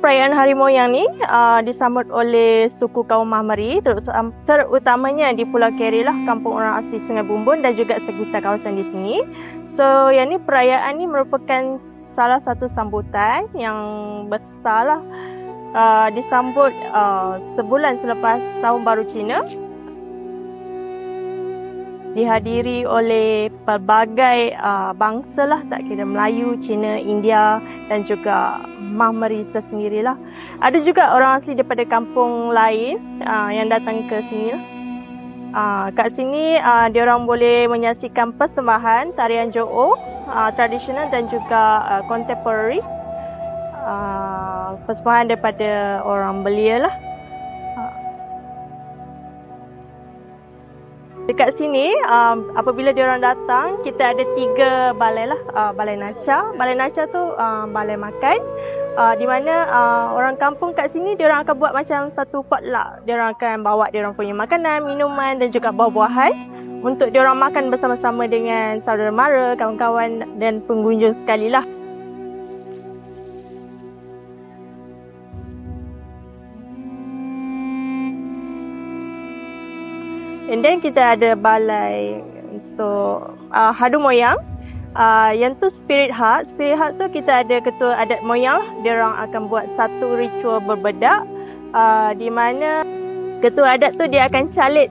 perayaan Hari Moyang ni disambut oleh suku kaum Mahmari, terutamanya di Pulau Kerry lah, kampung orang asli Sungai Bumbun dan juga sekitar kawasan di sini. So, yang ni perayaan ni merupakan salah satu sambutan yang besar lah, disambut sebulan selepas Tahun Baru Cina. Dihadiri oleh pelbagai bangsa lah, tak kira Melayu, Cina, India dan juga Mahmari tersendirilah. Ada juga orang asli daripada kampung lain yang datang ke sini lah. Kat sini diorang boleh menyaksikan persembahan tarian Jo'o tradisional dan juga contemporary, persembahan daripada orang Belia lah. Dekat sini, apabila diorang datang, kita ada 3 balai lah. Balai Naca. Balai Naca tu balai makan, di mana orang kampung kat sini, diorang akan buat macam satu potluck. Diorang akan bawa diorang punya makanan, minuman dan juga buah-buahan untuk diorang makan bersama-sama dengan saudara mara, kawan-kawan dan pengunjung sekali lah. And then kita ada balai untuk hadu moyang. Yang tu spirit heart. Spirit heart tu kita ada ketua adat moyang. Dia orang akan buat satu ritual berbedak, di mana ketua adat tu dia akan calit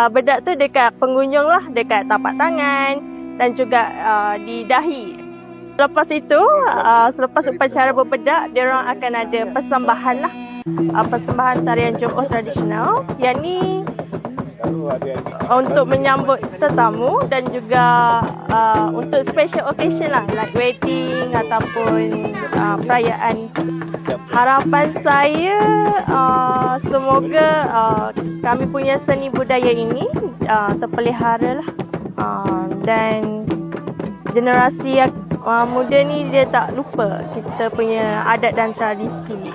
bedak tu dekat pengunjung lah, dekat tapak tangan dan juga di dahi. Lepas itu, selepas upacara berbedak, dia orang akan ada persembahan lah, persembahan tarian Jo'o tradisional. Yang ni untuk menyambut tetamu dan juga untuk special occasion lah, like wedding ataupun perayaan. Harapan saya semoga kami punya seni budaya ini terpelihara lah, dan generasi yang muda ni dia tak lupa kita punya adat dan tradisi.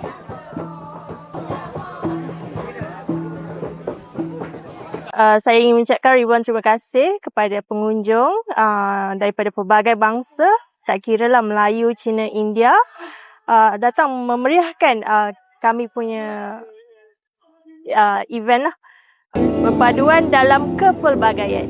Saya ingin mengucapkan ribuan terima kasih kepada pengunjung daripada pelbagai bangsa, tak kira lah Melayu, Cina, India, datang memeriahkan kami punya event lah, perpaduan dalam kepelbagaian.